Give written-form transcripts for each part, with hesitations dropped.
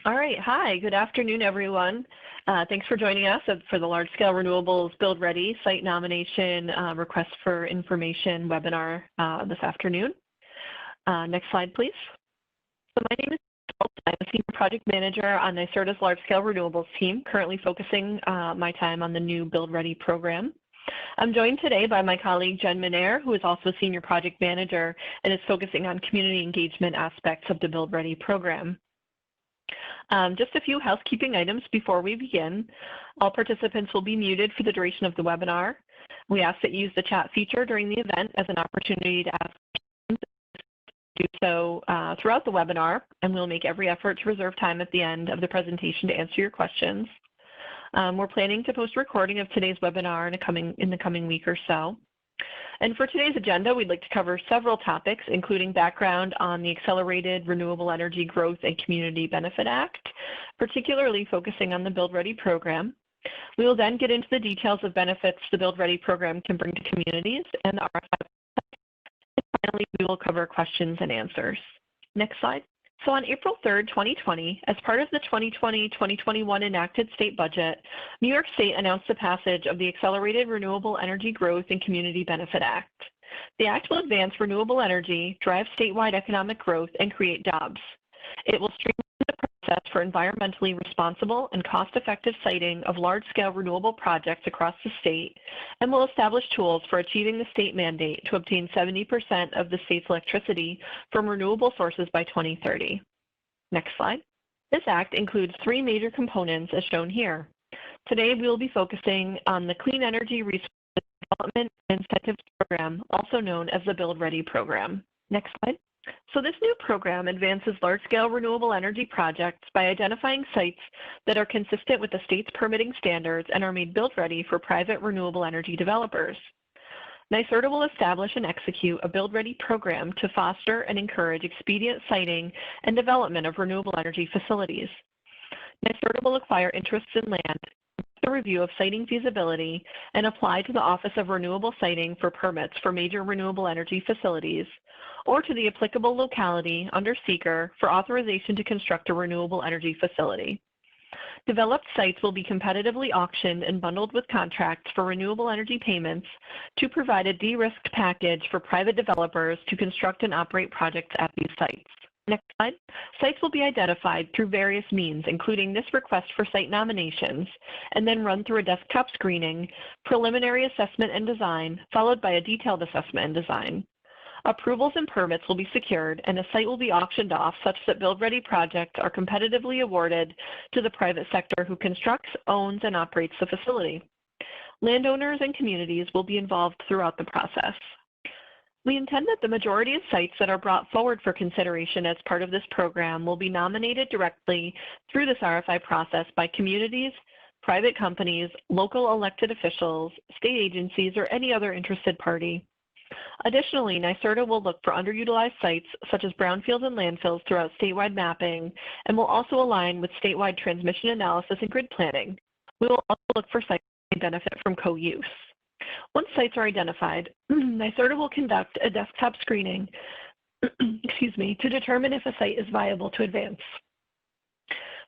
All right. Hi, good afternoon, everyone. Thanks for joining us for the Large Scale Renewables Build Ready Site Nomination Request for Information webinar this afternoon. Next slide, please. So my name is Charles. I'm a Senior Project Manager on NYSERDA's Large Scale Renewables team, currently focusing my time on the new Build Ready program. I'm joined today by my colleague Jen Minair, who is also a Senior Project Manager and is focusing on community engagement aspects of the Build Ready program. Just a few housekeeping items before we begin. All participants will be muted for the duration of the webinar. We ask that you use the chat feature during the event as an opportunity to ask questions. Do so throughout the webinar, and we'll make every effort to reserve time at the end of the presentation to answer your questions. We're planning to post a recording of today's webinar in the coming week or so. And for today's agenda, we'd like to cover several topics, including background on the Accelerated Renewable Energy Growth and Community Benefit Act, particularly focusing on the Build Ready program. We will then get into the details of benefits the Build Ready program can bring to communities and the RFI. And finally, we will cover questions and answers. Next slide. So on April 3rd, 2020, as part of the 2020-2021 enacted state budget, New York State announced the passage of the Accelerated Renewable Energy Growth and Community Benefit Act. The act will advance renewable energy, drive statewide economic growth, and create jobs. It will streamline the process for environmentally responsible and cost-effective siting of large-scale renewable projects across the state, and will establish tools for achieving the state mandate to obtain 70% of the state's electricity from renewable sources by 2030. Next slide. This act includes three major components as shown here. Today, we will be focusing on the Clean Energy Resources Development Incentives Program, also known as the Build Ready program. Next slide. So this new program advances large-scale renewable energy projects by identifying sites that are consistent with the state's permitting standards and are made build-ready for private renewable energy developers. NYSERDA will establish and execute a build-ready program to foster and encourage expedient siting and development of renewable energy facilities. NYSERDA will acquire interests in land, the review of siting feasibility, and apply to the Office of Renewable Siting for permits for major renewable energy facilities, or to the applicable locality under seeker for authorization to construct a renewable energy facility. Developed sites will be competitively auctioned and bundled with contracts for renewable energy payments to provide a de-risked package for private developers to construct and operate projects at these sites. Next slide. Sites will be identified through various means, including this request for site nominations, and then run through a desktop screening, preliminary assessment and design, followed by a detailed assessment and design. Approvals and permits will be secured, and a site will be auctioned off such that build-ready projects are competitively awarded to the private sector who constructs, owns, and operates the facility. Landowners and communities will be involved throughout the process. We intend that the majority of sites that are brought forward for consideration as part of this program will be nominated directly through this RFI process by communities, private companies, local elected officials, state agencies, or any other interested party. Additionally, NYSERDA will look for underutilized sites such as brownfields and landfills throughout statewide mapping, and will also align with statewide transmission analysis and grid planning. We will also look for sites that may benefit from co-use. Once sites are identified, NYSERDA will conduct a desktop screening to determine if a site is viable to advance.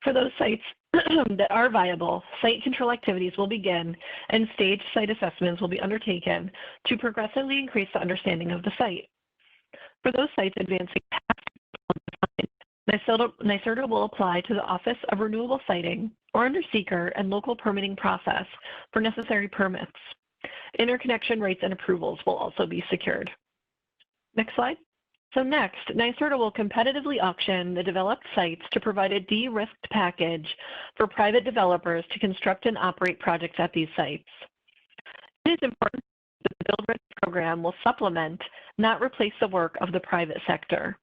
For those sites that are viable, site control activities will begin and staged site assessments will be undertaken to progressively increase the understanding of the site. For those sites advancing past NYSERDA will apply to the Office of Renewable Siting or under seeker and local permitting process for necessary permits. Interconnection rates and approvals will also be secured. Next slide. So next, NYSERDA will competitively auction the developed sites to provide a de-risked package for private developers to construct and operate projects at these sites. It is important that the Build Ready program will supplement, not replace the work of the private sector.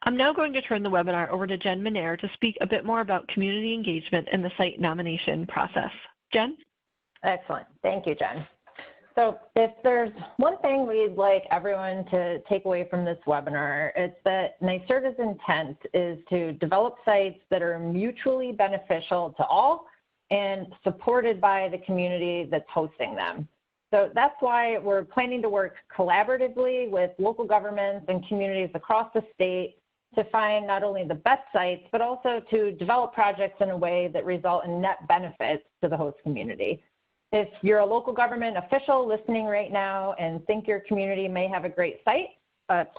I'm now going to turn the webinar over to Jen Minair to speak a bit more about community engagement in the site nomination process. Jen? Excellent. Thank you, Jen. So if there's one thing we'd like everyone to take away from this webinar, it's that NYSERDA's intent is to develop sites that are mutually beneficial to all and supported by the community that's hosting them. So that's why we're planning to work collaboratively with local governments and communities across the state to find not only the best sites, but also to develop projects in a way that result in net benefits to the host community. If you're a local government official listening right now and think your community may have a great site,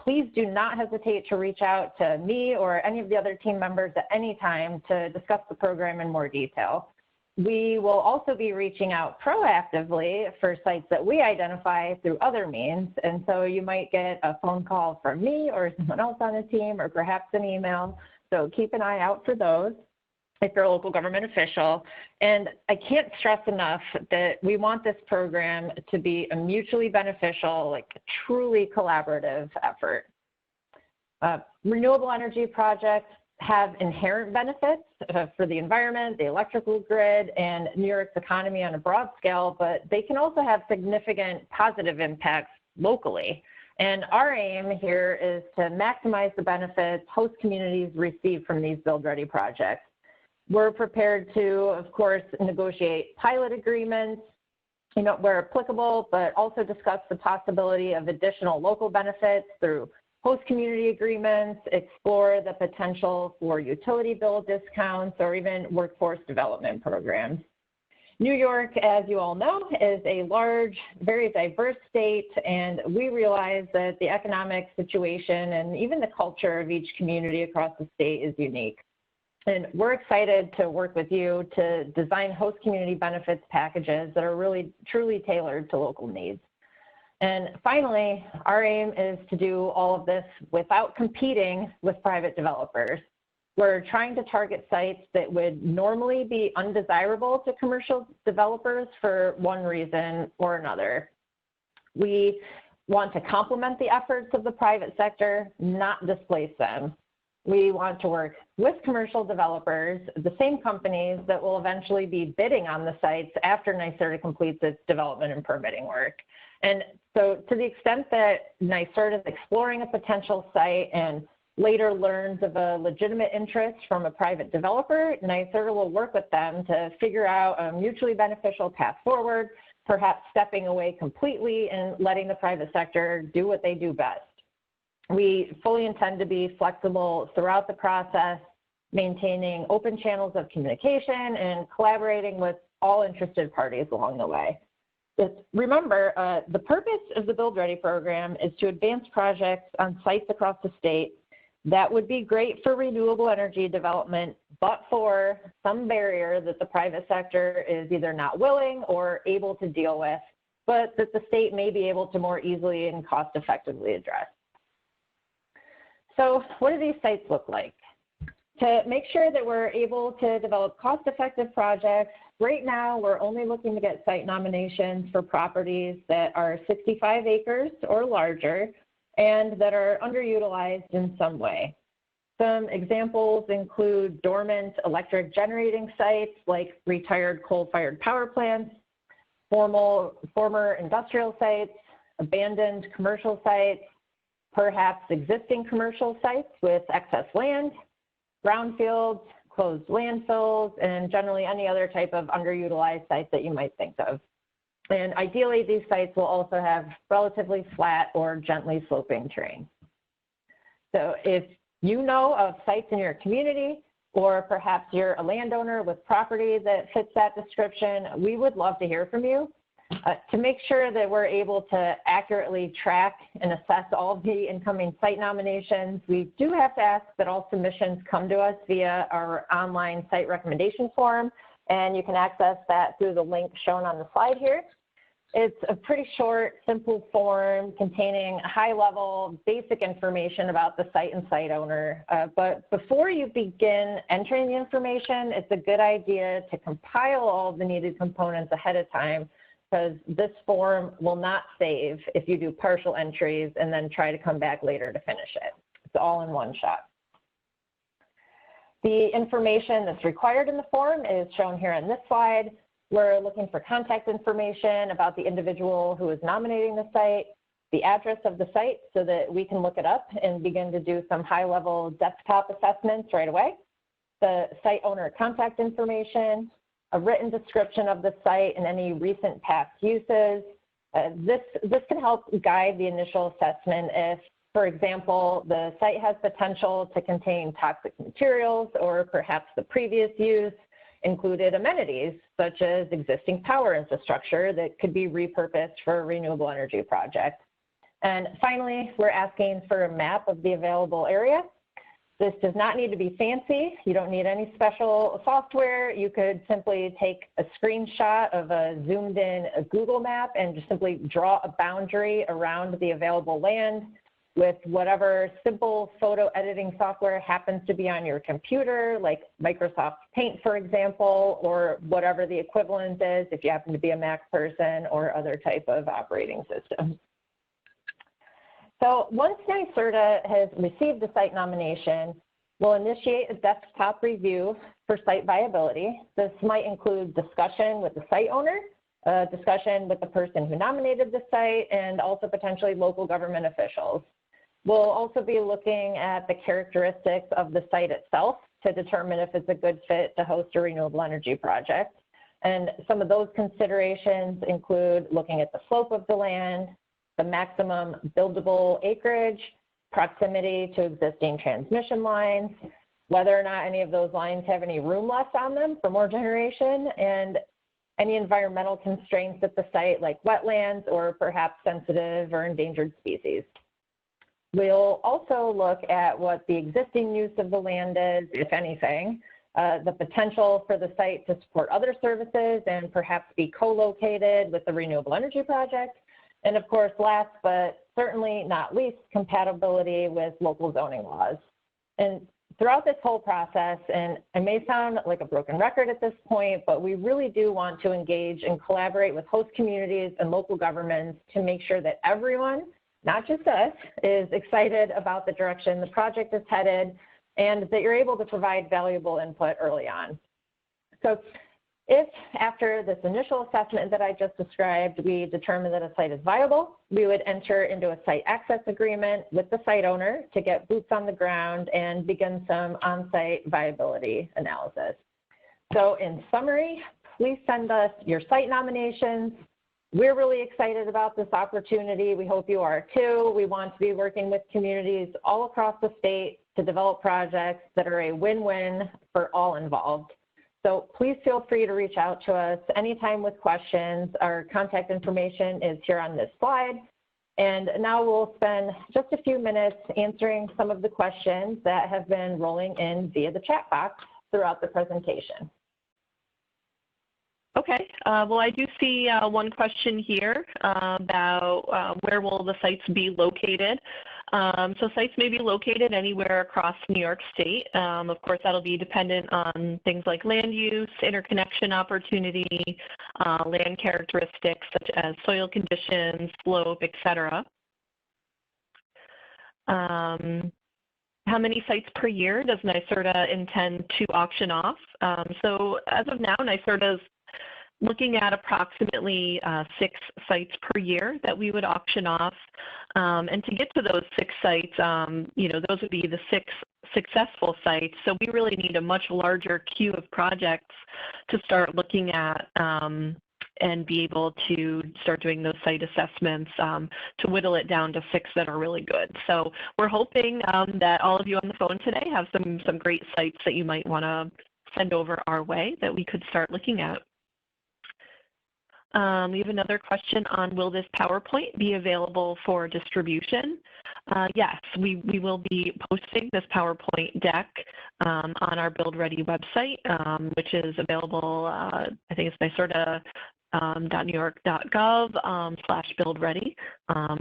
please do not hesitate to reach out to me or any of the other team members at any time to discuss the program in more detail. We will also be reaching out proactively for sites that we identify through other means. And so you might get a phone call from me or someone else on the team, or perhaps an email. So keep an eye out for those if you're a local government official. And I can't stress enough that we want this program to be a mutually beneficial, like truly collaborative effort. Renewable energy projects have inherent benefits for the environment, the electrical grid, and New York's economy on a broad scale, but they can also have significant positive impacts locally. And our aim here is to maximize the benefits host communities receive from these build-ready projects. We're prepared to, of course, negotiate pilot agreements, where applicable, but also discuss the possibility of additional local benefits through host community agreements, explore the potential for utility bill discounts, or even workforce development programs. New York, as you all know, is a large, very diverse state, and we realize that the economic situation and even the culture of each community across the state is unique. And we're excited to work with you to design host community benefits packages that are really truly tailored to local needs. And finally, our aim is to do all of this without competing with private developers. We're trying to target sites that would normally be undesirable to commercial developers for one reason or another. We want to complement the efforts of the private sector, not displace them. We want to work with commercial developers, the same companies that will eventually be bidding on the sites after NYSERDA completes its development and permitting work. And so to the extent that NYSERDA is exploring a potential site and later learns of a legitimate interest from a private developer, NYSERDA will work with them to figure out a mutually beneficial path forward, perhaps stepping away completely and letting the private sector do what they do best. We fully intend to be flexible throughout the process, maintaining open channels of communication and collaborating with all interested parties along the way. Remember, the purpose of the Build Ready program is to advance projects on sites across the state that would be great for renewable energy development, but for some barrier that the private sector is either not willing or able to deal with, but that the state may be able to more easily and cost effectively address. So what do these sites look like? To make sure that we're able to develop cost-effective projects, right now we're only looking to get site nominations for properties that are 65 acres or larger and that are underutilized in some way. Some examples include dormant electric generating sites like retired coal-fired power plants, former industrial sites, abandoned commercial sites, perhaps existing commercial sites with excess land, brownfields, closed landfills, and generally any other type of underutilized sites that you might think of. And ideally, these sites will also have relatively flat or gently sloping terrain. So if you know of sites in your community, or perhaps you're a landowner with property that fits that description, we would love to hear from you. To make sure that we're able to accurately track and assess all of the incoming site nominations, we do have to ask that all submissions come to us via our online site recommendation form, and you can access that through the link shown on the slide here. It's a pretty short, simple form containing high-level, basic information about the site and site owner. But before you begin entering the information, it's a good idea to compile all of the needed components ahead of time, because this form will not save if you do partial entries and then try to come back later to finish it. It's all in one shot. The information that's required in the form is shown here on this slide. We're looking for contact information about the individual who is nominating the site, the address of the site so that we can look it up and begin to do some high-level desktop assessments right away, the site owner contact information, a written description of the site and any recent past uses. This can help guide the initial assessment if For example, the site has potential to contain toxic materials, or perhaps the previous use included amenities such as existing power infrastructure that could be repurposed for a renewable energy project. And finally, we're asking for a map of the available area. This does not need to be fancy. You don't need any special software. You could simply take a screenshot of a zoomed in Google map and just simply draw a boundary around the available land with whatever simple photo editing software happens to be on your computer, like Microsoft Paint, for example, or whatever the equivalent is if you happen to be a Mac person or other type of operating system. So once NYSERDA has received the site nomination, we'll initiate a desktop review for site viability. This might include discussion with the site owner, discussion with the person who nominated the site, and also potentially local government officials. We'll also be looking at the characteristics of the site itself to determine if it's a good fit to host a renewable energy project. And some of those considerations include looking at the slope of the land, the maximum buildable acreage, proximity to existing transmission lines, whether or not any of those lines have any room left on them for more generation, and any environmental constraints at the site like wetlands or perhaps sensitive or endangered species. We'll also look at what the existing use of the land is, if anything, the potential for the site to support other services and perhaps be co-located with the renewable energy project. And of course, last but certainly not least, compatibility with local zoning laws. And throughout this whole process, and it may sound like a broken record at this point, but we really do want to engage and collaborate with host communities and local governments to make sure that everyone, not just us, is excited about the direction the project is headed and that you're able to provide valuable input early on. So if after this initial assessment that I just described, we determine that a site is viable, we would enter into a site access agreement with the site owner to get boots on the ground and begin some on-site viability analysis. So in summary, please send us your site nominations. We're really excited about this opportunity. We hope you are too. We want to be working with communities all across the state to develop projects that are a win-win for all involved. So please feel free to reach out to us anytime with questions. Our contact information is here on this slide. And now we'll spend just a few minutes answering some of the questions that have been rolling in via the chat box throughout the presentation. Okay, well, I do see one question here about where will the sites be located. So sites may be located anywhere across New York State. Of course, that'll be dependent on things like land use, interconnection opportunity, land characteristics such as soil conditions, slope, etc. How many sites per year does NYSERDA intend to auction off? So as of now, NYSERDA's looking at approximately 6 sites per year that we would auction off. And to get to those 6 sites, those would be the 6 successful sites. So we really need a much larger queue of projects to start looking at and be able to start doing those site assessments to whittle it down to 6 that are really good. So we're hoping that all of you on the phone today have some great sites that you might want to send over our way that we could start looking at. We have another question on, will this PowerPoint be available for distribution? Yes, we will be posting this PowerPoint deck on our Build Ready website, which is available, I think it's nyserda.newyork.gov/buildready,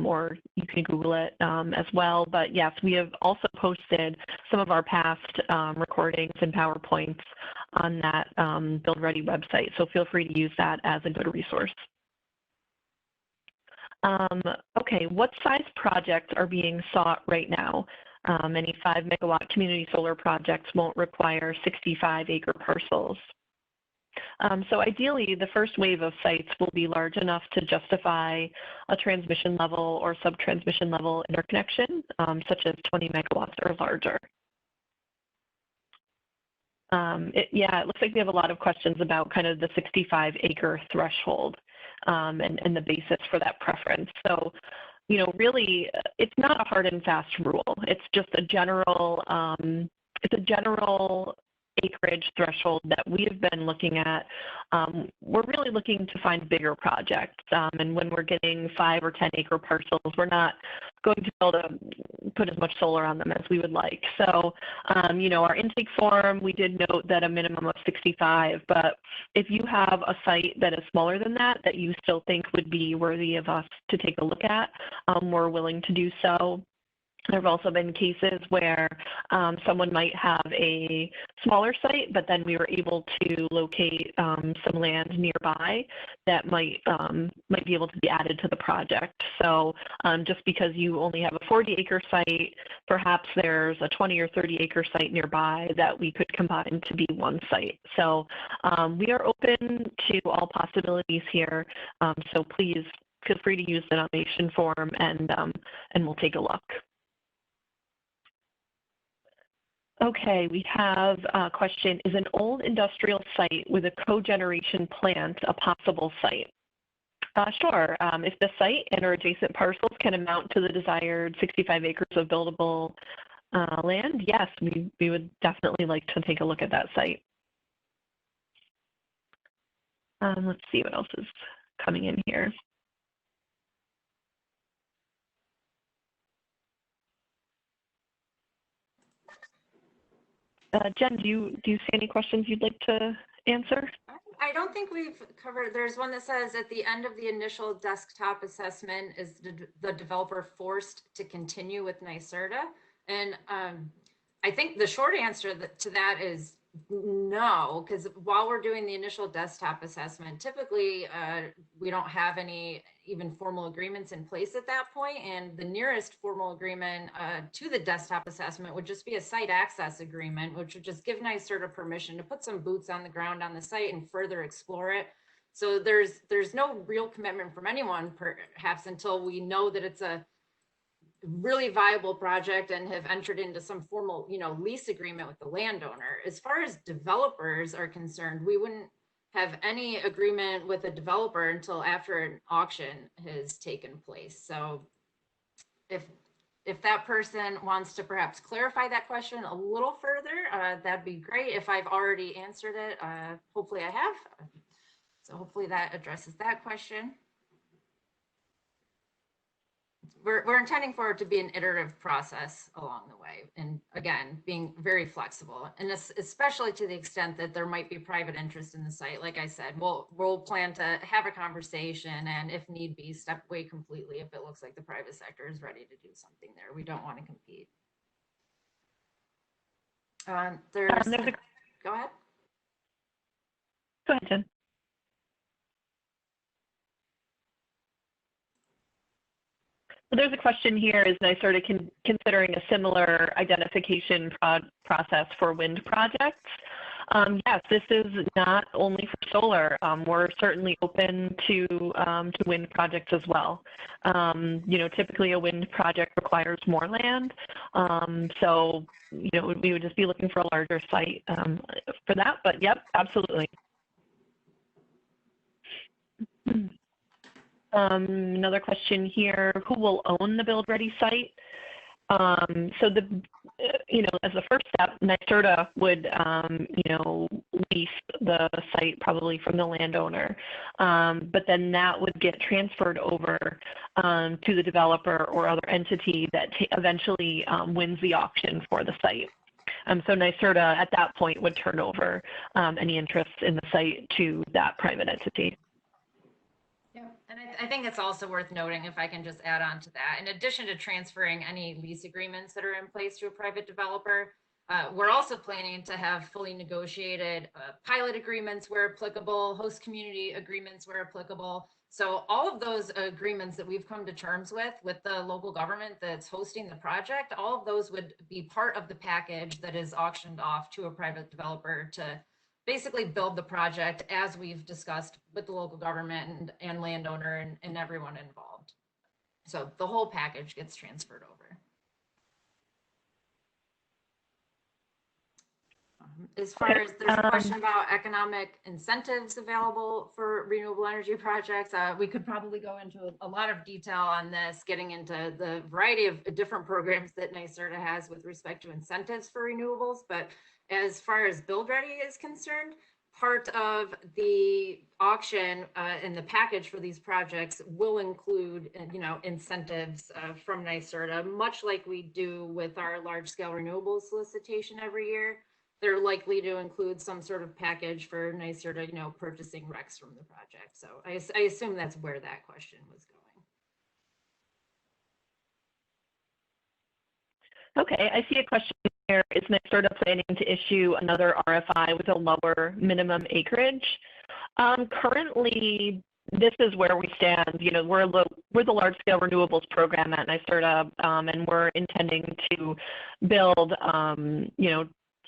or you can Google it as well. But yes, we have also posted some of our past recordings and PowerPoints on that Build Ready website, so feel free to use that as a good resource. Okay, what size projects are being sought right now? Any 5-megawatt community solar projects won't require 65-acre parcels. So ideally, the first wave of sites will be large enough to justify a transmission level or sub-transmission level interconnection, such as 20 megawatts or larger. It looks like we have a lot of questions about kind of the 65-acre threshold and the basis for that preference. So really, it's not a hard and fast rule. It's just a general, acreage threshold that we've been looking at. We're really looking to find bigger projects. And when we're getting 5 or 10 acre parcels, we're not going to be able to put as much solar on them as we would like. So, our intake form, we did note that a minimum of 65, but if you have a site that is smaller than that, that you still think would be worthy of us to take a look at, we're willing to do so. There have also been cases where someone might have a smaller site, but then we were able to locate some land nearby that might be able to be added to the project. So just because you only have a 40-acre site, perhaps there's a 20 or 30-acre site nearby that we could combine to be one site. So we are open to all possibilities here. So please feel free to use the nomination form, and we'll take a look. Okay, we have a question. Is an old industrial site with a cogeneration plant a possible site? Sure. If the site and or adjacent parcels can amount to the desired 65 acres of buildable land, yes, we would definitely like to take a look at that site. Let's see what else is coming in here. Jen, do you see any questions you'd like to answer? I don't think we've covered, there's one that says at the end of the initial desktop assessment, is the developer forced to continue with NYSERDA? And I think the short answer to that is no, because while we're doing the initial desktop assessment, typically we don't have any even formal agreements in place at that point, and the nearest formal agreement to the desktop assessment would just be a site access agreement, which would just give NYSERDA permission to put some boots on the ground on the site and further explore it. So there's no real commitment from anyone, perhaps, until we know that it's a really viable project and have entered into some formal, lease agreement with the landowner. As far as developers are concerned, we wouldn't have any agreement with a developer until after an auction has taken place. So if that person wants to perhaps clarify that question a little further, that'd be great. If I've already answered it, hopefully I have. So hopefully that addresses that question. We're intending for it to be an iterative process along the way, and again, being very flexible, and especially to the extent that there might be private interest in the site. Like I said, we'll plan to have a conversation, and if need be, step away completely if it looks like the private sector is ready to do something there. We don't want to compete. Go ahead. Go ahead, Jen. There's a question here, is NYSERDA considering a similar identification process for wind projects? Yes, this is not only for solar. We're certainly open to wind projects as well. Typically a wind project requires more land. So, we would just be looking for a larger site for that, but yep, absolutely. Another question here, who will own the build ready site? So as a first step, NYSERDA would, lease the site probably from the landowner. But then that would get transferred over to the developer or other entity that eventually wins the auction for the site. So NYSERDA at that point would turn over any interest in the site to that private entity. And I think it's also worth noting, if I can just add on to that, in addition to transferring any lease agreements that are in place to a private developer, we're also planning to have fully negotiated pilot agreements where applicable, host community agreements where applicable. So all of those agreements that we've come to terms with the local government that's hosting the project, all of those would be part of the package that is auctioned off to a private developer to basically build the project as we've discussed with the local government and landowner and everyone involved. So the whole package gets transferred over. As far as there's a question about economic incentives available for renewable energy projects, we could probably go into a lot of detail on this, getting into the variety of different programs that NYSERDA has with respect to incentives for renewables. But as far as Build Ready is concerned, part of the auction and the package for these projects will include, incentives from NYSERDA, much like we do with our large scale renewables solicitation every year. They're likely to include some sort of package for NYSERDA, purchasing RECs from the project. So I assume that's where that question was going. Okay, I see a question here. Is NYSERDA planning to issue another RFI with a lower minimum acreage? Currently, this is where we stand. We're the large scale renewables program at NYSERDA, and we're intending to build,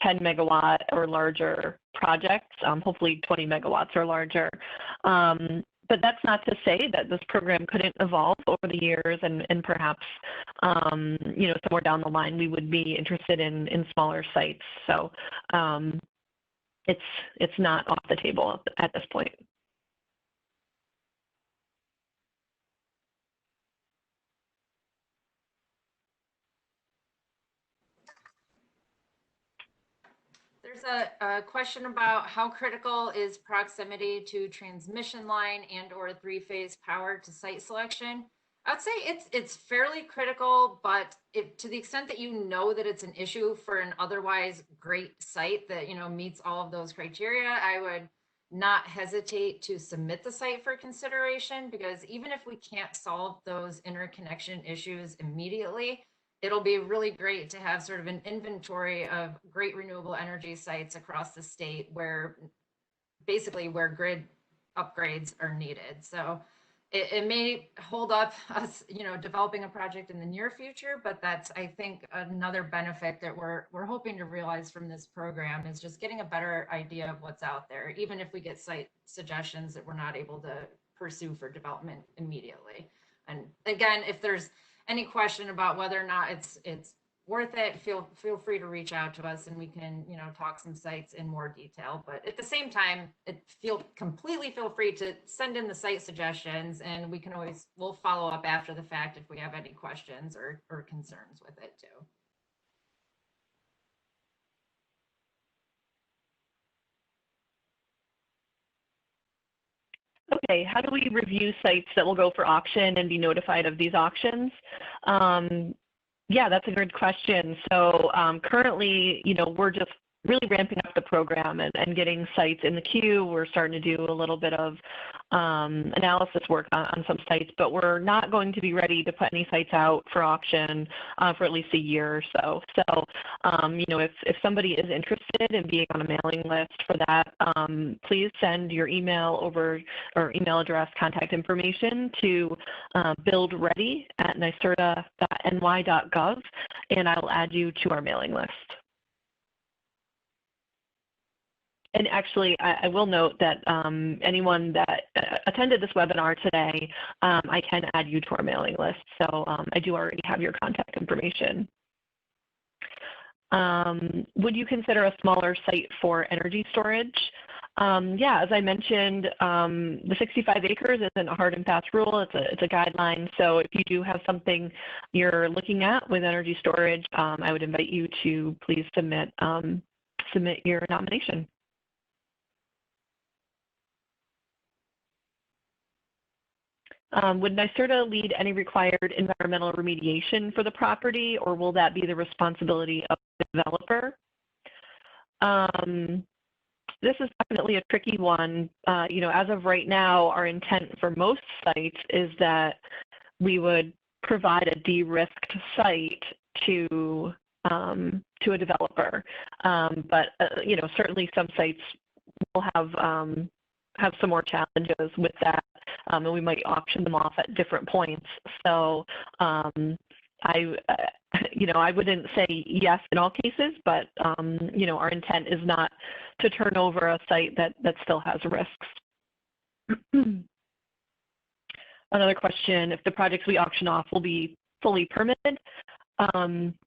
10 megawatt or larger projects, hopefully 20 megawatts or larger. But that's not to say that this program couldn't evolve over the years, and perhaps, somewhere down the line we would be interested in smaller sites. So it's not off the table at this point. There's a question about how critical is proximity to transmission line and or three-phase power to site selection. I would say it's fairly critical, but to the extent that that it's an issue for an otherwise great site that meets all of those criteria, I would not hesitate to submit the site for consideration, because even if we can't solve those interconnection issues immediately, it'll be really great to have sort of an inventory of great renewable energy sites across the state where grid upgrades are needed. So it may hold up us, developing a project in the near future, but that's, I think, another benefit that we're hoping to realize from this program, is just getting a better idea of what's out there, even if we get site suggestions that we're not able to pursue for development immediately. And again, if there's any question about whether or not it's worth it, feel free to reach out to us and we can talk some sites in more detail. But at the same time, completely feel free to send in the site suggestions, and we'll follow up after the fact if we have any questions or concerns with it too. Okay, how do we review sites that will go for auction and be notified of these auctions? Yeah, that's a good question. So currently, we're just really ramping up the program and getting sites in the queue. We're starting to do a little bit of analysis work on some sites, but we're not going to be ready to put any sites out for auction for at least a year or so. So, if somebody is interested in being on a mailing list for that, please send your email over, or email address, contact information to buildready@nyserda.ny.gov, and I'll add you to our mailing list. And actually, I will note that anyone that attended this webinar today, I can add you to our mailing list. So I do already have your contact information. Would you consider a smaller site for energy storage? Yeah, as I mentioned, the 65 acres isn't a hard and fast rule. It's a guideline. So if you do have something you're looking at with energy storage, I would invite you to please submit your nomination. Would NYSERDA lead any required environmental remediation for the property, or will that be the responsibility of the developer? This is definitely a tricky one. As of right now, our intent for most sites is that we would provide a de-risked site to a developer. But certainly some sites will have some more challenges with that. And we might auction them off at different points. So I wouldn't say yes in all cases, but our intent is not to turn over a site that still has risks. Another question: if the projects we auction off will be fully permitted?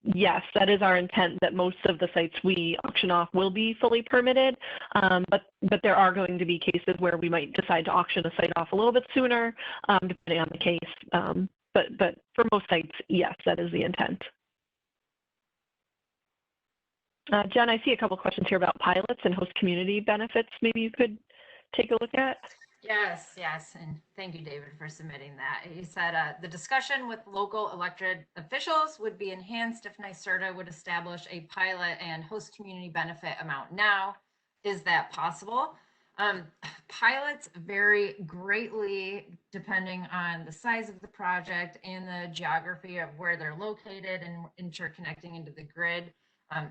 Yes, that is our intent, that most of the sites we auction off will be fully permitted, but there are going to be cases where we might decide to auction a site off a little bit sooner, depending on the case. But for most sites, yes, that is the intent. Jen, I see a couple questions here about pilots and host community benefits. Maybe you could take a look at. Yes, and thank you, David, for submitting that. He said the discussion with local elected officials would be enhanced if NYSERDA would establish a pilot and host community benefit amount now. Is that possible? Pilots vary greatly depending on the size of the project and the geography of where they're located and interconnecting into the grid.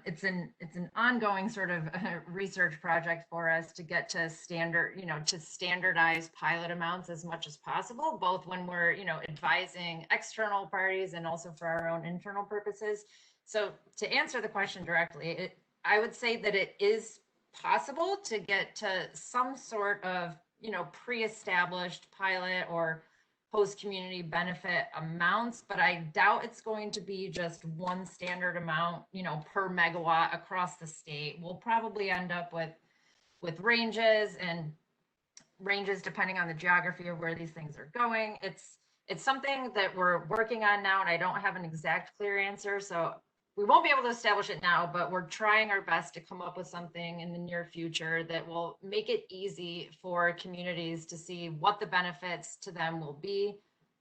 It's an ongoing sort of research project for us to get to to standardize pilot amounts as much as possible, both when we're, advising external parties and also for our own internal purposes. So to answer the question directly, I would say that it is possible to get to some sort of, pre-established pilot or host community benefit amounts, but I doubt it's going to be just one standard amount, per megawatt across the state. We'll probably end up with ranges depending on the geography of where these things are going. It's something that we're working on now, and I don't have an exact clear answer, so we won't be able to establish it now, but we're trying our best to come up with something in the near future that will make it easy for communities to see what the benefits to them will be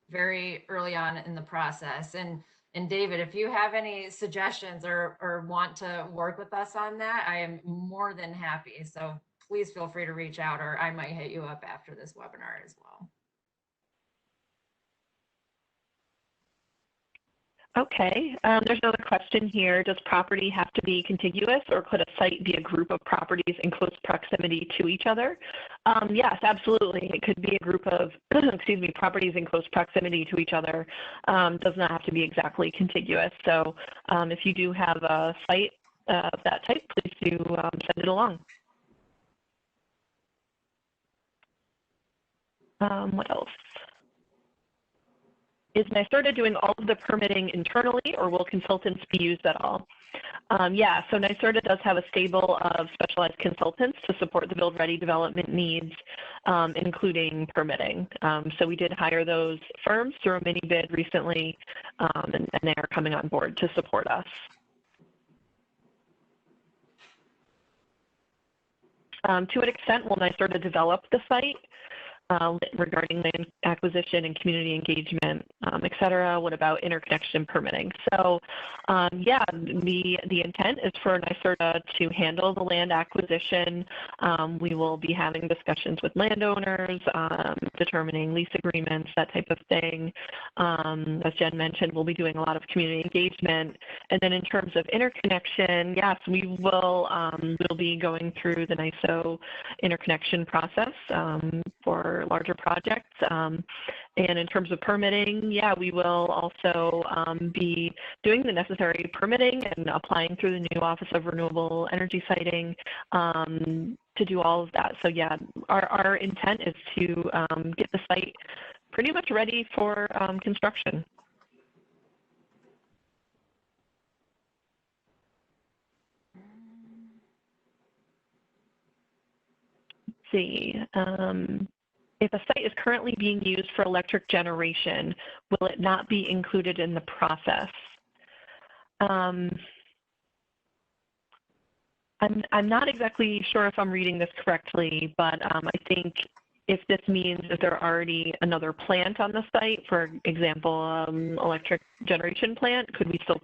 very early on in the process. And David, if you have any suggestions or want to work with us on that, I am more than happy. So please feel free to reach out, or I might hit you up after this webinar as well. Okay, there's another question here. Does property have to be contiguous, or could a site be a group of properties in close proximity to each other? Yes, absolutely. It could be a group of, properties in close proximity to each other. Does not have to be exactly contiguous. So if you do have a site of that type, please do send it along. What else? Is NYSERDA doing all of the permitting internally, or will consultants be used at all? Yeah, so NYSERDA does have a stable of specialized consultants to support the Build Ready development needs, including permitting. So we did hire those firms through a mini bid recently, and they are coming on board to support us. To what extent will NYSERDA develop the site? Regarding land acquisition and community engagement, et cetera. What about interconnection permitting? So yeah, the intent is for NYSERDA to handle the land acquisition. We will be having discussions with landowners, determining lease agreements, that type of thing. As Jen mentioned, we'll be doing a lot of community engagement. And then in terms of interconnection, yes, we will we'll be going through the NYSO interconnection process for larger projects. And in terms of permitting, yeah, we will also be doing the necessary permitting and applying through the new Office of Renewable Energy Siting to do all of that. So yeah, our intent is to get the site pretty much ready for construction. Let's see. If a site is currently being used for electric generation, will it not be included in the process? I'm not exactly sure if I'm reading this correctly, but I think if this means that there's already another plant on the site, for example, electric generation plant, could we still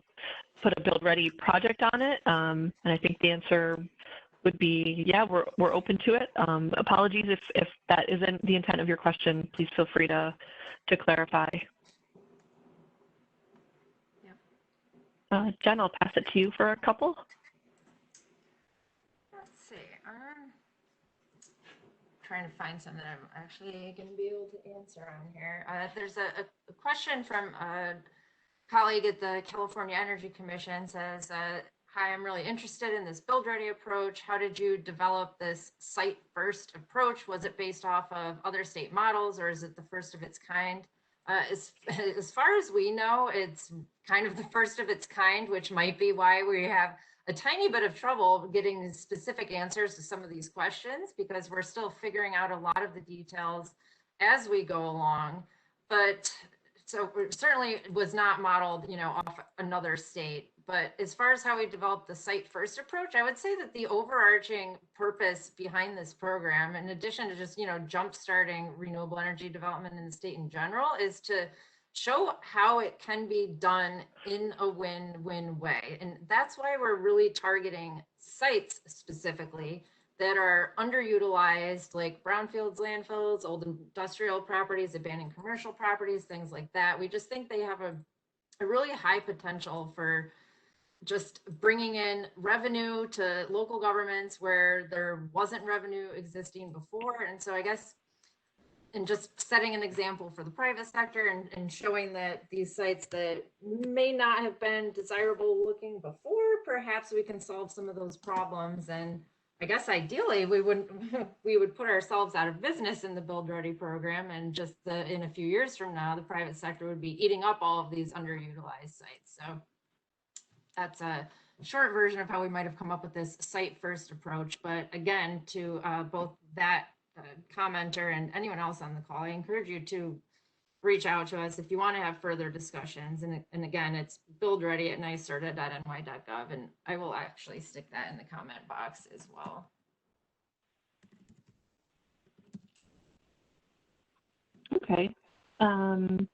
put a Build Ready project on it? And I think the answer would be, yeah, we're open to it. Apologies if that isn't the intent of your question. Please feel free to clarify. Yep. Jen, I'll pass it to you for a couple. Let's see. Trying to find some that I'm actually going to be able to answer on here. There's a question from a colleague at the California Energy Commission. Says, hi, I'm really interested in this Build Ready approach. How did you develop this site first approach? Was it based off of other state models, or is it the first of its kind? As far as we know, it's kind of the first of its kind, which might be why we have a tiny bit of trouble getting specific answers to some of these questions, because we're still figuring out a lot of the details as we go along. But so it certainly was not modeled, off another state. But as far as how we developed the site first approach, I would say that the overarching purpose behind this program, in addition to just, jump-starting renewable energy development in the state in general, is to show how it can be done in a win-win way. And that's why we're really targeting sites specifically that are underutilized, like brownfields, landfills, old industrial properties, abandoned commercial properties, things like that. We just think they have a really high potential for just bringing in revenue to local governments where there wasn't revenue existing before. And so I guess, and just setting an example for the private sector and showing that these sites that may not have been desirable looking before, perhaps we can solve some of those problems. And I guess ideally we would put ourselves out of business in the Build Ready program, and just in a few years from now, the private sector would be eating up all of these underutilized sites. So that's a short version of how we might have come up with this site first approach. But again, to both that commenter and anyone else on the call, I encourage you to reach out to us if you want to have further discussions. And again, it's buildready@nyserda.ny.gov, and I will actually stick that in the comment box as well. Okay.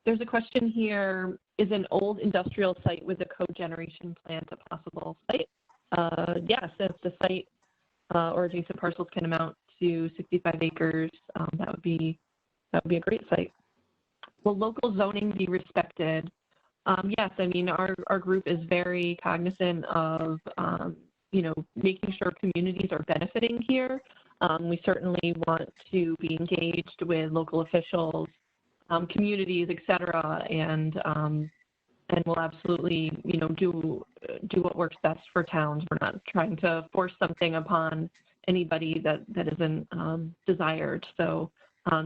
There's a question here. Is an old industrial site with a cogeneration plant a possible site? Yes, if the site or adjacent parcels can amount to 65 acres, that would be a great site. Will local zoning be respected? Yes, I mean, our group is very cognizant of, making sure communities are benefiting here. We certainly want to be engaged with local officials, communities, et cetera, and we'll absolutely, do what works best for towns. We're not trying to force something upon anybody that isn't desired. So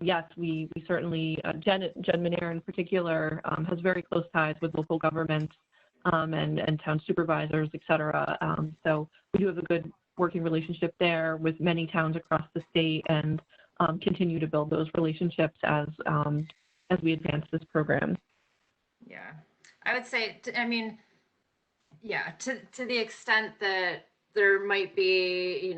yes, we certainly, Jen Manair in particular has very close ties with local governments and town supervisors, et cetera. So we do have a good working relationship there with many towns across the state, and continue to build those relationships as we advance this program. Yeah, I would say, to the extent that there might be,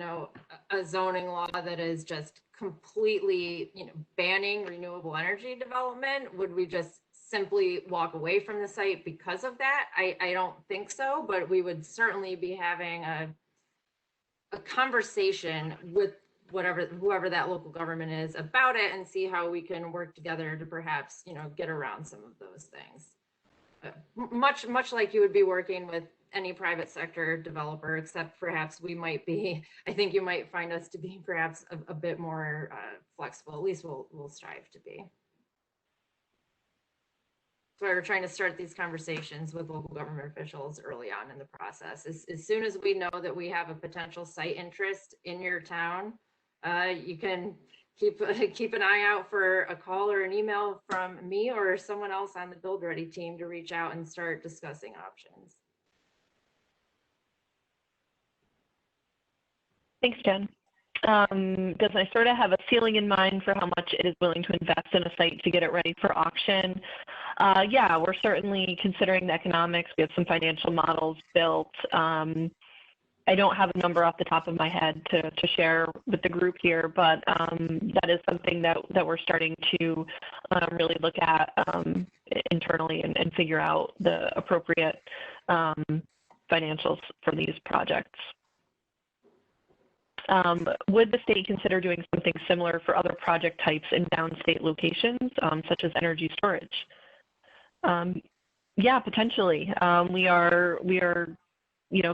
a zoning law that is just completely, banning renewable energy development, would we just simply walk away from the site because of that? I don't think so, but we would certainly be having a conversation with whoever that local government is about it, and see how we can work together to perhaps, get around some of those things. Much like you would be working with any private sector developer, except perhaps I think you might find us to be perhaps a bit more flexible. At least we'll strive to be. So we're trying to start these conversations with local government officials early on in the process. As soon as we know that we have a potential site interest in your town, you can keep an eye out for a call or an email from me or someone else on the Build Ready team to reach out and start discussing options. Thanks, Jen. Does NYSERDA have a ceiling in mind for how much it is willing to invest in a site to get it ready for auction? Yeah, we're certainly considering the economics. We have some financial models built. I don't have a number off the top of my head to share with the group here, but that is something that we're starting to really look at internally and figure out the appropriate financials for these projects. Would the state consider doing something similar for other project types in downstate locations, such as energy storage? Yeah, potentially. We are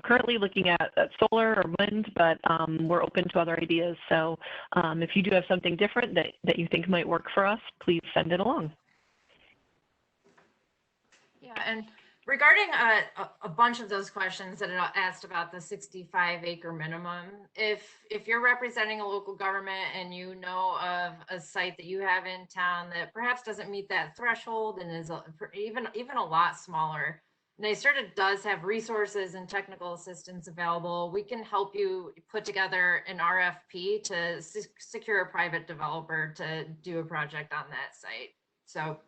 currently looking at solar or wind, but we're open to other ideas. So if you do have something different that you think might work for us, please send it along. Yeah, and Regarding a bunch of those questions that I asked about the 65-acre minimum, if you're representing a local government and you know of a site that you have in town that perhaps doesn't meet that threshold and is even a lot smaller, NYSERDA does have resources and technical assistance available. We can help you put together an RFP to secure a private developer to do a project on that site. So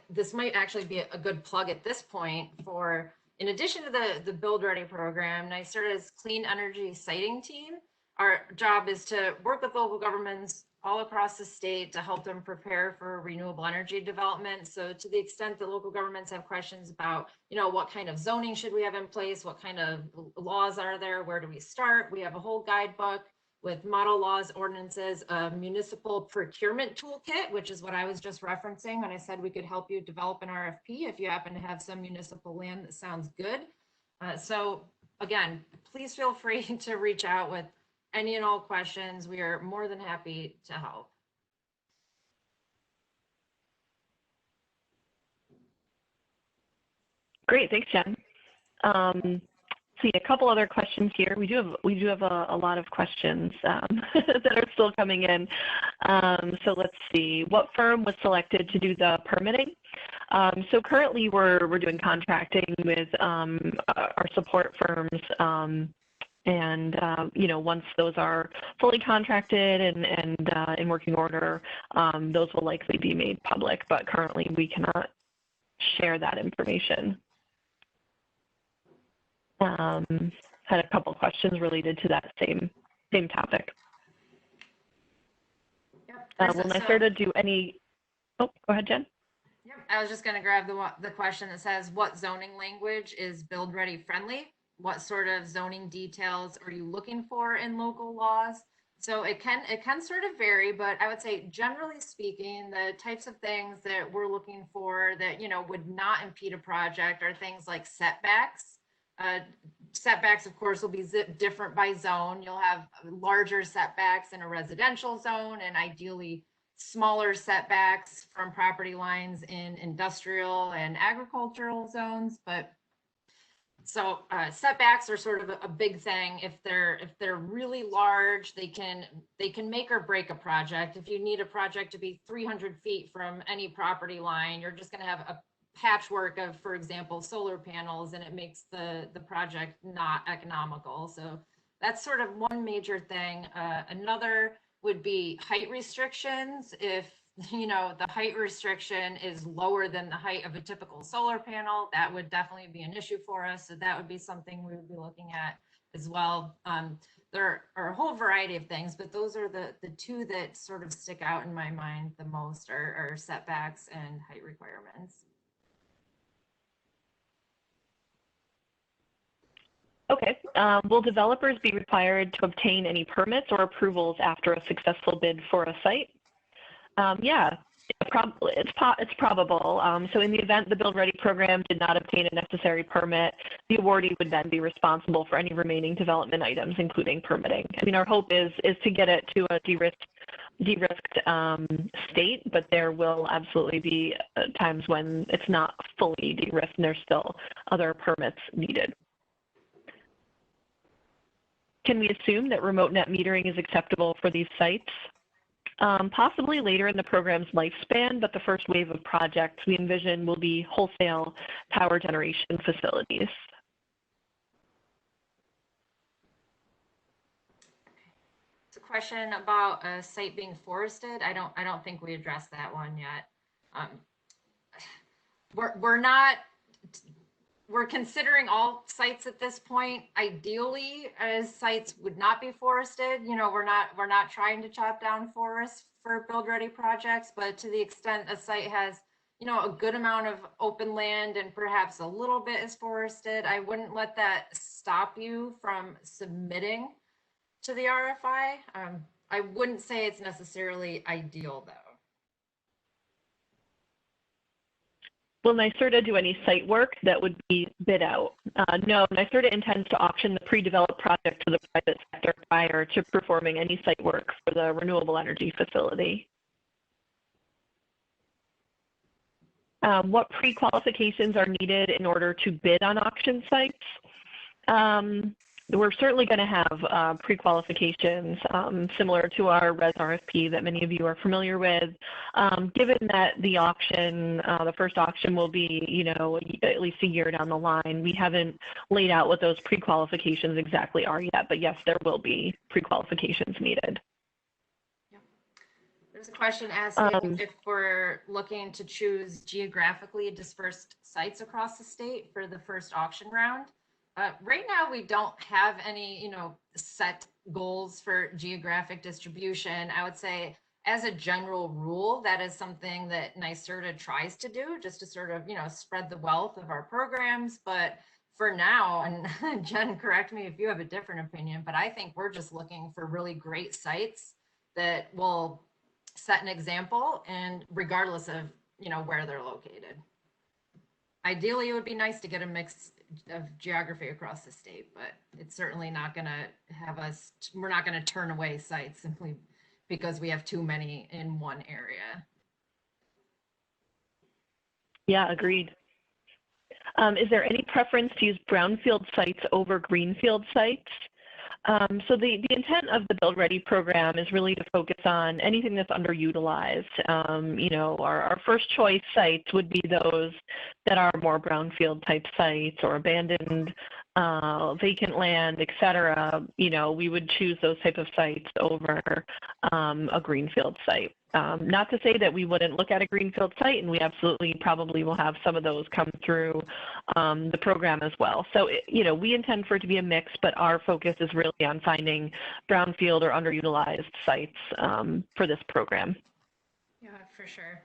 this might actually be a good plug at this point for, in addition to the Build Ready program, NYSERDA's Clean Energy Siting Team. Our job is to work with local governments all across the state to help them prepare for renewable energy development. So to the extent that local governments have questions about, what kind of zoning should we have in place? What kind of laws are there? Where do we start? We have a whole guidebook with model laws, ordinances, a municipal procurement toolkit, which is what I was just referencing when I said we could help you develop an RFP if you happen to have some municipal land that sounds good. So again, please feel free to reach out with any and all questions. We are more than happy to help. Great, thanks, Jen. See a couple other questions here. We do have a lot of questions that are still coming in. So let's see. What firm was selected to do the permitting? So currently we're doing contracting with our support firms. And once those are fully contracted and in working order, those will likely be made public. But currently we cannot share that information. Had a couple questions related to that same topic. Yep. Will NYSERDA do any? Oh, go ahead, Jen. Yep. I was just going to grab the question that says, what zoning language is Build Ready friendly? What sort of zoning details are you looking for in local laws? So it can sort of vary, but I would say generally speaking, the types of things that we're looking for that would not impede a project are things like setbacks. Setbacks, of course, will be different by zone. You'll have larger setbacks in a residential zone and ideally smaller setbacks from property lines in industrial and agricultural zones. But so setbacks are sort of a big thing. If they're really large, they can make or break a project. If you need a project to be 300 feet from any property line, you're just going to have a patchwork of, for example, solar panels, and it makes the project not economical. So that's sort of one major thing. Another would be height restrictions. If the height restriction is lower than the height of a typical solar panel, that would definitely be an issue for us. So that would be something we would be looking at as well. There are a whole variety of things, but those are the two that sort of stick out in my mind the most are setbacks and height requirements. Okay. Will developers be required to obtain any permits or approvals after a successful bid for a site? Yeah, it's probable. So in the event the Build Ready program did not obtain a necessary permit, the awardee would then be responsible for any remaining development items, including permitting. I mean, our hope is to get it to a de-risked state, but there will absolutely be times when it's not fully de-risked and there's still other permits needed. Can we assume that remote net metering is acceptable for these sites? Possibly later in the program's lifespan, but the first wave of projects we envision will be wholesale power generation facilities. It's a question about a site being forested. I don't think we addressed that one yet. We're considering all sites at this point. Ideally, as sites would not be forested. We're not trying to chop down forests for Build Ready projects, but to the extent a site has, a good amount of open land and perhaps a little bit is forested, I wouldn't let that stop you from submitting to the RFI. I wouldn't say it's necessarily ideal though. Will NYSERDA do any site work that would be bid out? No, NYSERDA intends to auction the pre-developed project to the private sector prior to performing any site work for the renewable energy facility. What pre-qualifications are needed in order to bid on auction sites? We're certainly going to have pre-qualifications similar to our Res RFP that many of you are familiar with. Given that the auction, the first auction will be, you know, at least a year down the line, we haven't laid out what those pre-qualifications exactly are yet, but yes, there will be pre-qualifications needed. There's a question asking if we're looking to choose geographically dispersed sites across the state for the first auction round. Right now, we don't have any, you know, set goals for geographic distribution. I would say, as a general rule, that is something that NYSERDA tries to do, just to sort of, you know, spread the wealth of our programs. But for now, and Jen, correct me if you have a different opinion, but I think we're just looking for really great sites that will set an example, and regardless of, you know, where they're located. Ideally, it would be nice to get a mix of geography across the state, but it's certainly not going to have us, we're not going to turn away sites simply because we have too many in one area. Yeah, agreed. Is there any preference to use brownfield sites over greenfield sites? So the intent of the Build Ready program is really to focus on anything that's underutilized. You know, our first choice sites would be those that are more brownfield type sites or abandoned, vacant land, et cetera. You know, we would choose those type of sites over a greenfield site. Not to say that we wouldn't look at a greenfield site, and we absolutely probably will have some of those come through the program as well. So, you know, we intend for it to be a mix, but our focus is really on finding brownfield or underutilized sites for this program. Yeah, for sure.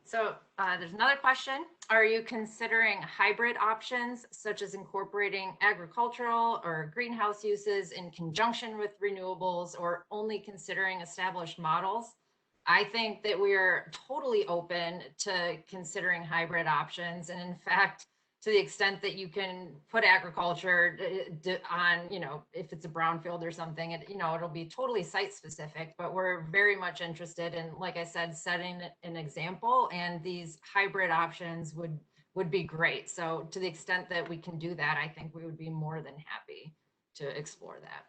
So there's another question. Are you considering hybrid options, such as incorporating agricultural or greenhouse uses in conjunction with renewables, or only considering established models? I think that we are totally open to considering hybrid options. And in fact, to the extent that you can put agriculture on, you know, if it's a brownfield or something, you know, it'll be totally site specific, but we're very much interested in, like I said, setting an example, and these hybrid options would be great. So to the extent that we can do that, I think we would be more than happy to explore that.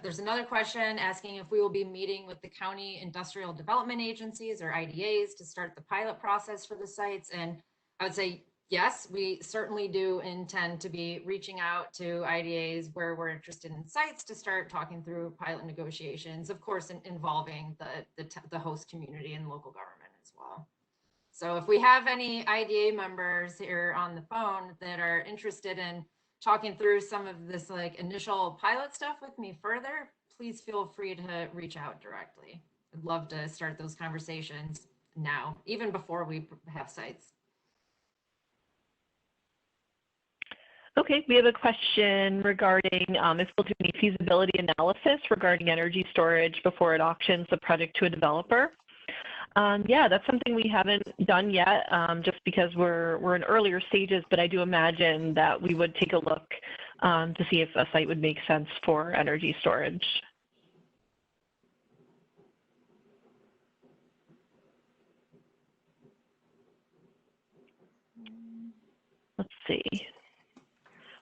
There's another question asking if we will be meeting with the county industrial development agencies or IDAs to start the pilot process for the sites. And I would say, yes, we certainly do intend to be reaching out to IDAs where we're interested in sites to start talking through pilot negotiations, of course, involving the host community and local government as well. So if we have any IDA members here on the phone that are interested in talking through some of this like initial pilot stuff with me further, please feel free to reach out directly. I'd love to start those conversations now, even before we have sites. Okay, we have a question regarding if we'll do any feasibility analysis regarding energy storage before it auctions the project to a developer. Yeah, that's something we haven't done yet, just because we're in earlier stages, but I do imagine that we would take a look to see if a site would make sense for energy storage. Let's see.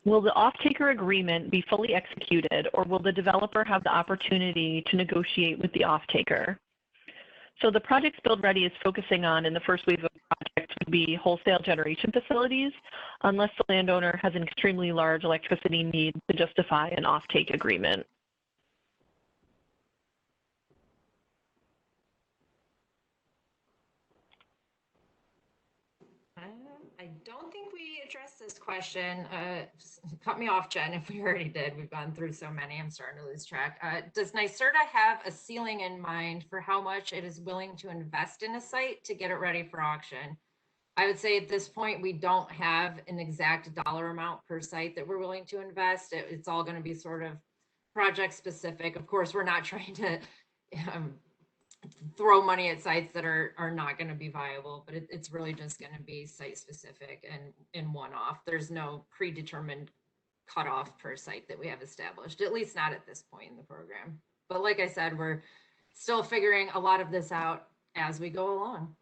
Will the off-taker agreement be fully executed, or will the developer have the opportunity to negotiate with the off-taker? So the projects Build Ready is focusing on in the first wave of projects would be wholesale generation facilities, unless the landowner has an extremely large electricity need to justify an off-take agreement. I don't think we addressed this question. Cut me off, Jen, if we already did. We've gone through so many, I'm starting to lose track. Does NYSERDA have a ceiling in mind for how much it is willing to invest in a site to get it ready for auction? I would say at this point, we don't have an exact dollar amount per site that we're willing to invest. It's all going to be sort of project specific. Of course, we're not trying to throw money at sites that are not going to be viable, but it's really just going to be site specific and one-off. There's no predetermined cutoff per site that we have established, at least not at this point in the program. But like I said, we're still figuring a lot of this out as we go along.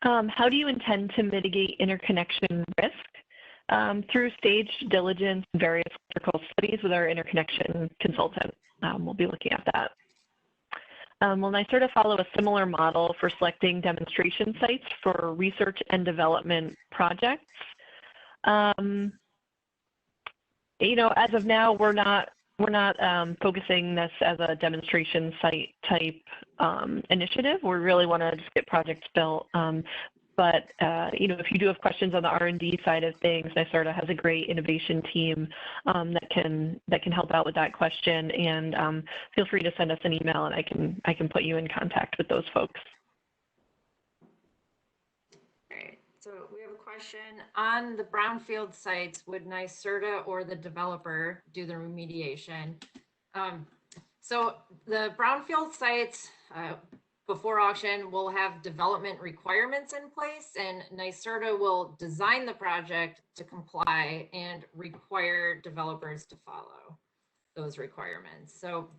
How do you intend to mitigate interconnection risk? Through stage diligence and various electrical studies with our interconnection consultant. We'll be looking at that. Will NYSERDA follow a similar model for selecting demonstration sites for research and development projects? You know, as of now, we're not focusing this as a demonstration site type initiative. We really want to just get projects built. But you know, if you do have questions on the R&D side of things, NYSERDA has a great innovation team that can help out with that question. And feel free to send us an email, and I can put you in contact with those folks. Great. So we have a question on the brownfield sites. Would NYSERDA or the developer do the remediation? So the brownfield sites, before auction, will have development requirements in place, and NYSERDA will design the project to comply and require developers to follow those requirements. So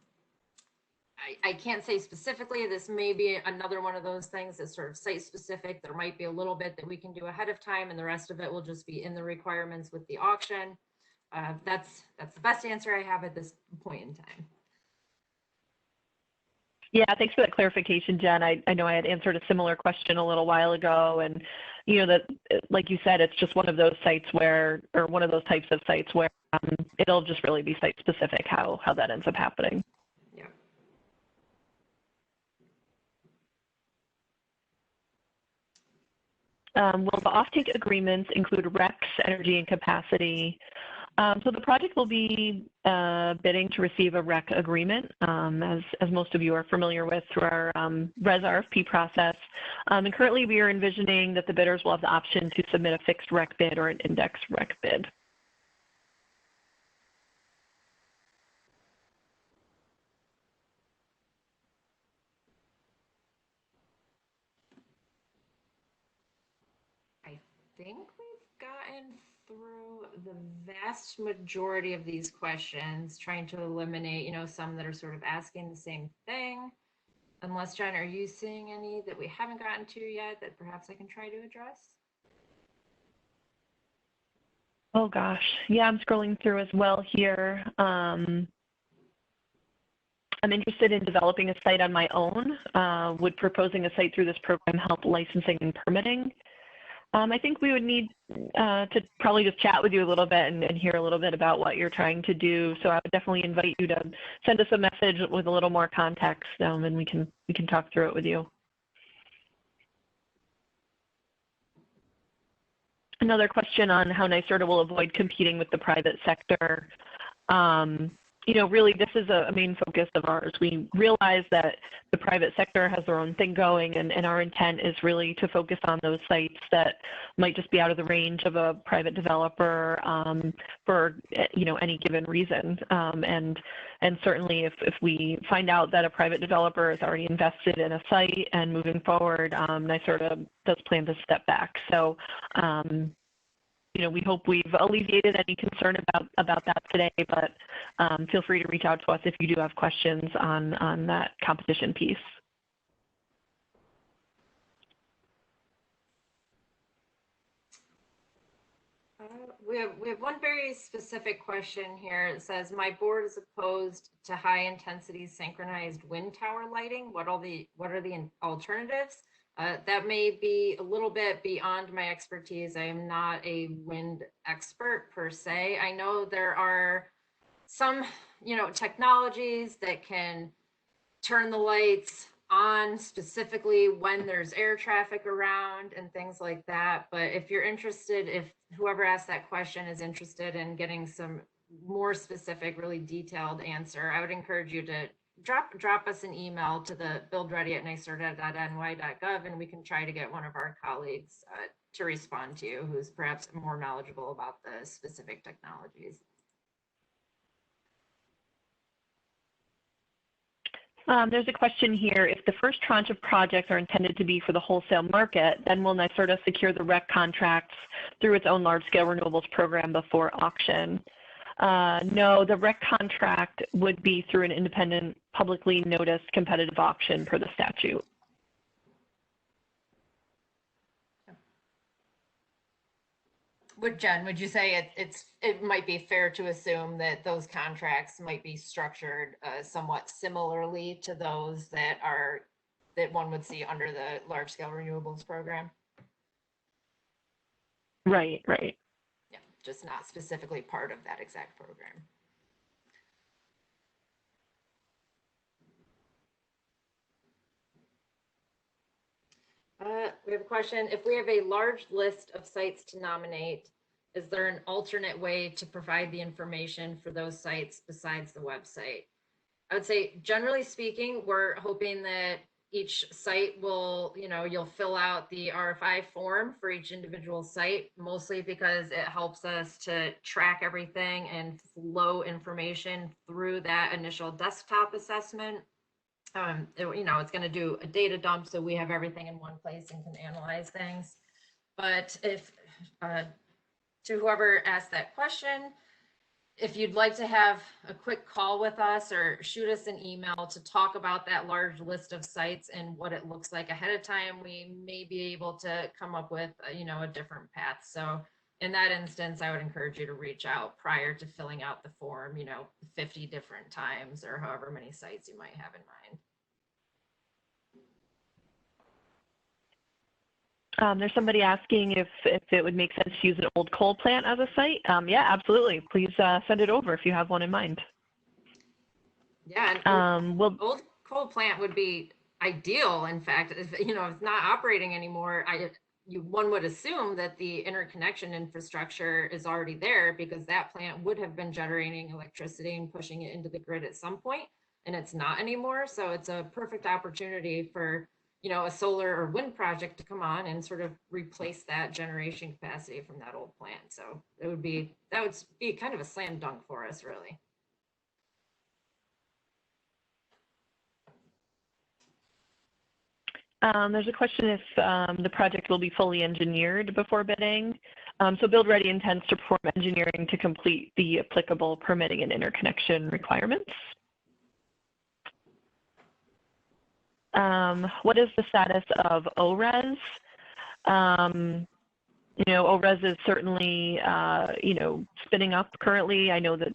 I can't say specifically, this may be another one of those things that's sort of site specific. There might be a little bit that we can do ahead of time, and the rest of it will just be in the requirements with the auction. That's the best answer I have at this point in time. Yeah, thanks for that clarification, Jen. I know I had answered a similar question a little while ago, and you know that, like you said, it's just one of those sites where, or one of those types of sites where it'll just really be site specific how that ends up happening. Yeah. Will the offtake agreements include RECs, energy and capacity? So the project will be bidding to receive a REC agreement, as most of you are familiar with through our RES RFP process. And currently we are envisioning that the bidders will have the option to submit a fixed REC bid or an index REC bid. I think we've gotten through the vast majority of these questions, trying to eliminate, you know, some that are sort of asking the same thing. Unless, John, are you seeing any that we haven't gotten to yet that perhaps I can try to address? Oh gosh, yeah, I'm scrolling through as well here. I'm interested in developing a site on my own. Would proposing a site through this program help licensing and permitting? I think we would need to probably just chat with you a little bit and hear a little bit about what you're trying to do. So I would definitely invite you to send us a message with a little more context, and we can talk through it with you. Another question on how NYSERDA will avoid competing with the private sector. You know, really, this is a main focus of ours. We realize that the private sector has their own thing going, and our intent is really to focus on those sites that might just be out of the range of a private developer for, you know, any given reason. And certainly, if we find out that a private developer is already invested in a site and moving forward, NYSERDA does plan to step back. So, you know, we hope we've alleviated any concern about that today, but feel free to reach out to us if you do have questions on that competition piece. We have one very specific question here. It says, my board is opposed to high intensity synchronized wind tower lighting. What are the alternatives? That may be a little bit beyond my expertise. I am not a wind expert per se. I know there are some, you know, technologies that can turn the lights on specifically when there's air traffic around and things like that. But if you're interested, if whoever asked that question is interested in getting some more specific, really detailed answer, I would encourage you to drop us an email to the buildready@nyserda.ny.gov, and we can try to get one of our colleagues to respond to you, who's perhaps more knowledgeable about the specific technologies. There's a question here. If the first tranche of projects are intended to be for the wholesale market, then will NYSERDA secure the REC contracts through its own large-scale renewables program before auction? No, the REC contract would be through an independent, publicly noticed competitive auction per the statute. Jen, would you say it might be fair to assume that those contracts might be structured somewhat similarly to those that one would see under the large scale renewables program? Right, right. Yeah, just not specifically part of that exact program. We have a question. If we have a large list of sites to nominate, is there an alternate way to provide the information for those sites besides the website? I would say, generally speaking, we're hoping that each site will, you'll fill out the RFI form for each individual site, mostly because it helps us to track everything and flow information through that initial desktop assessment. It's going to do a data dump so we have everything in one place and can analyze things. But if to whoever asked that question, if you'd like to have a quick call with us or shoot us an email to talk about that large list of sites and what it looks like ahead of time, we may be able to come up with a different path. So in that instance, I would encourage you to reach out prior to filling out the form, 50 different times or however many sites you might have in mind. There's somebody asking if it would make sense to use an old coal plant as a site. Yeah, absolutely. Please send it over if you have one in mind. Yeah, an old coal plant would be ideal. In fact, if it's not operating anymore, one would assume that the interconnection infrastructure is already there because that plant would have been generating electricity and pushing it into the grid at some point, and it's not anymore. So it's a perfect opportunity for a solar or wind project to come on and sort of replace that generation capacity from that old plant. So that would be kind of a slam dunk for us, really. There's a question if the project will be fully engineered before bidding. So Build Ready intends to perform engineering to complete the applicable permitting and interconnection requirements. What is the status of ORES? ORES is certainly, spinning up currently. I know that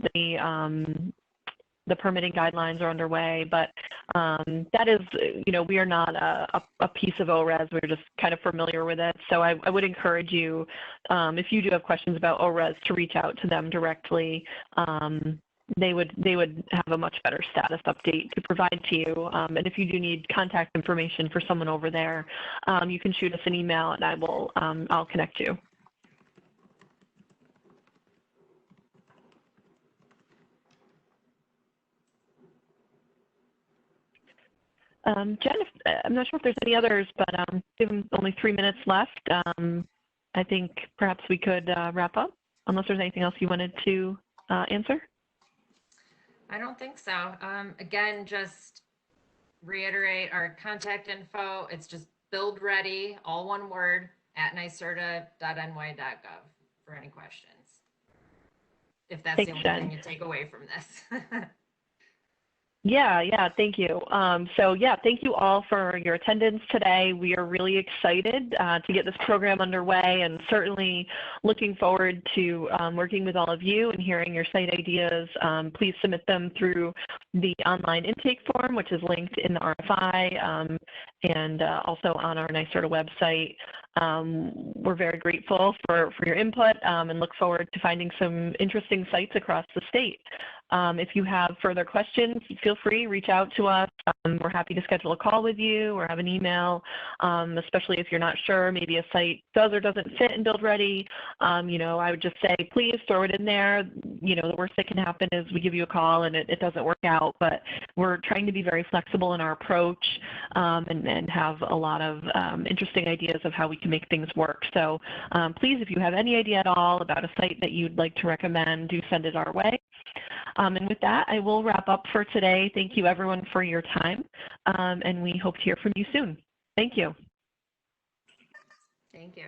the permitting guidelines are underway, but that is, we are not a piece of ORES. We're just kind of familiar with it. So I would encourage you, if you do have questions about ORES, to reach out to them directly. They would have a much better status update to provide to you. And if you do need contact information for someone over there, you can shoot us an email and I'll connect you. Jen, I'm not sure if there's any others, but given only 3 minutes left, I think perhaps we could wrap up, unless there's anything else you wanted to answer. I don't think so. Again, just reiterate our contact info. It's just build ready, all one word, at NYSERDA.ny.gov for any questions. If that's the only thing you take away from this. Yeah, thank you. Thank you all for your attendance today. We are really excited to get this program underway and certainly looking forward to working with all of you and hearing your site ideas. Please submit them through the online intake form, which is linked in the RFI and also on our NYSERDA website. We're very grateful for your input and look forward to finding some interesting sites across the state. If you have further questions, feel free, reach out to us. We're happy to schedule a call with you or have an email, especially if you're not sure, maybe a site does or doesn't fit in Build Ready. I would just say, please throw it in there. The worst that can happen is we give you a call and it doesn't work out, but we're trying to be very flexible in our approach and have a lot of interesting ideas of how we can make things work. So please, if you have any idea at all about a site that you'd like to recommend, do send it our way. And with that, I will wrap up for today. Thank you, everyone, for your time, and we hope to hear from you soon. Thank you. Thank you.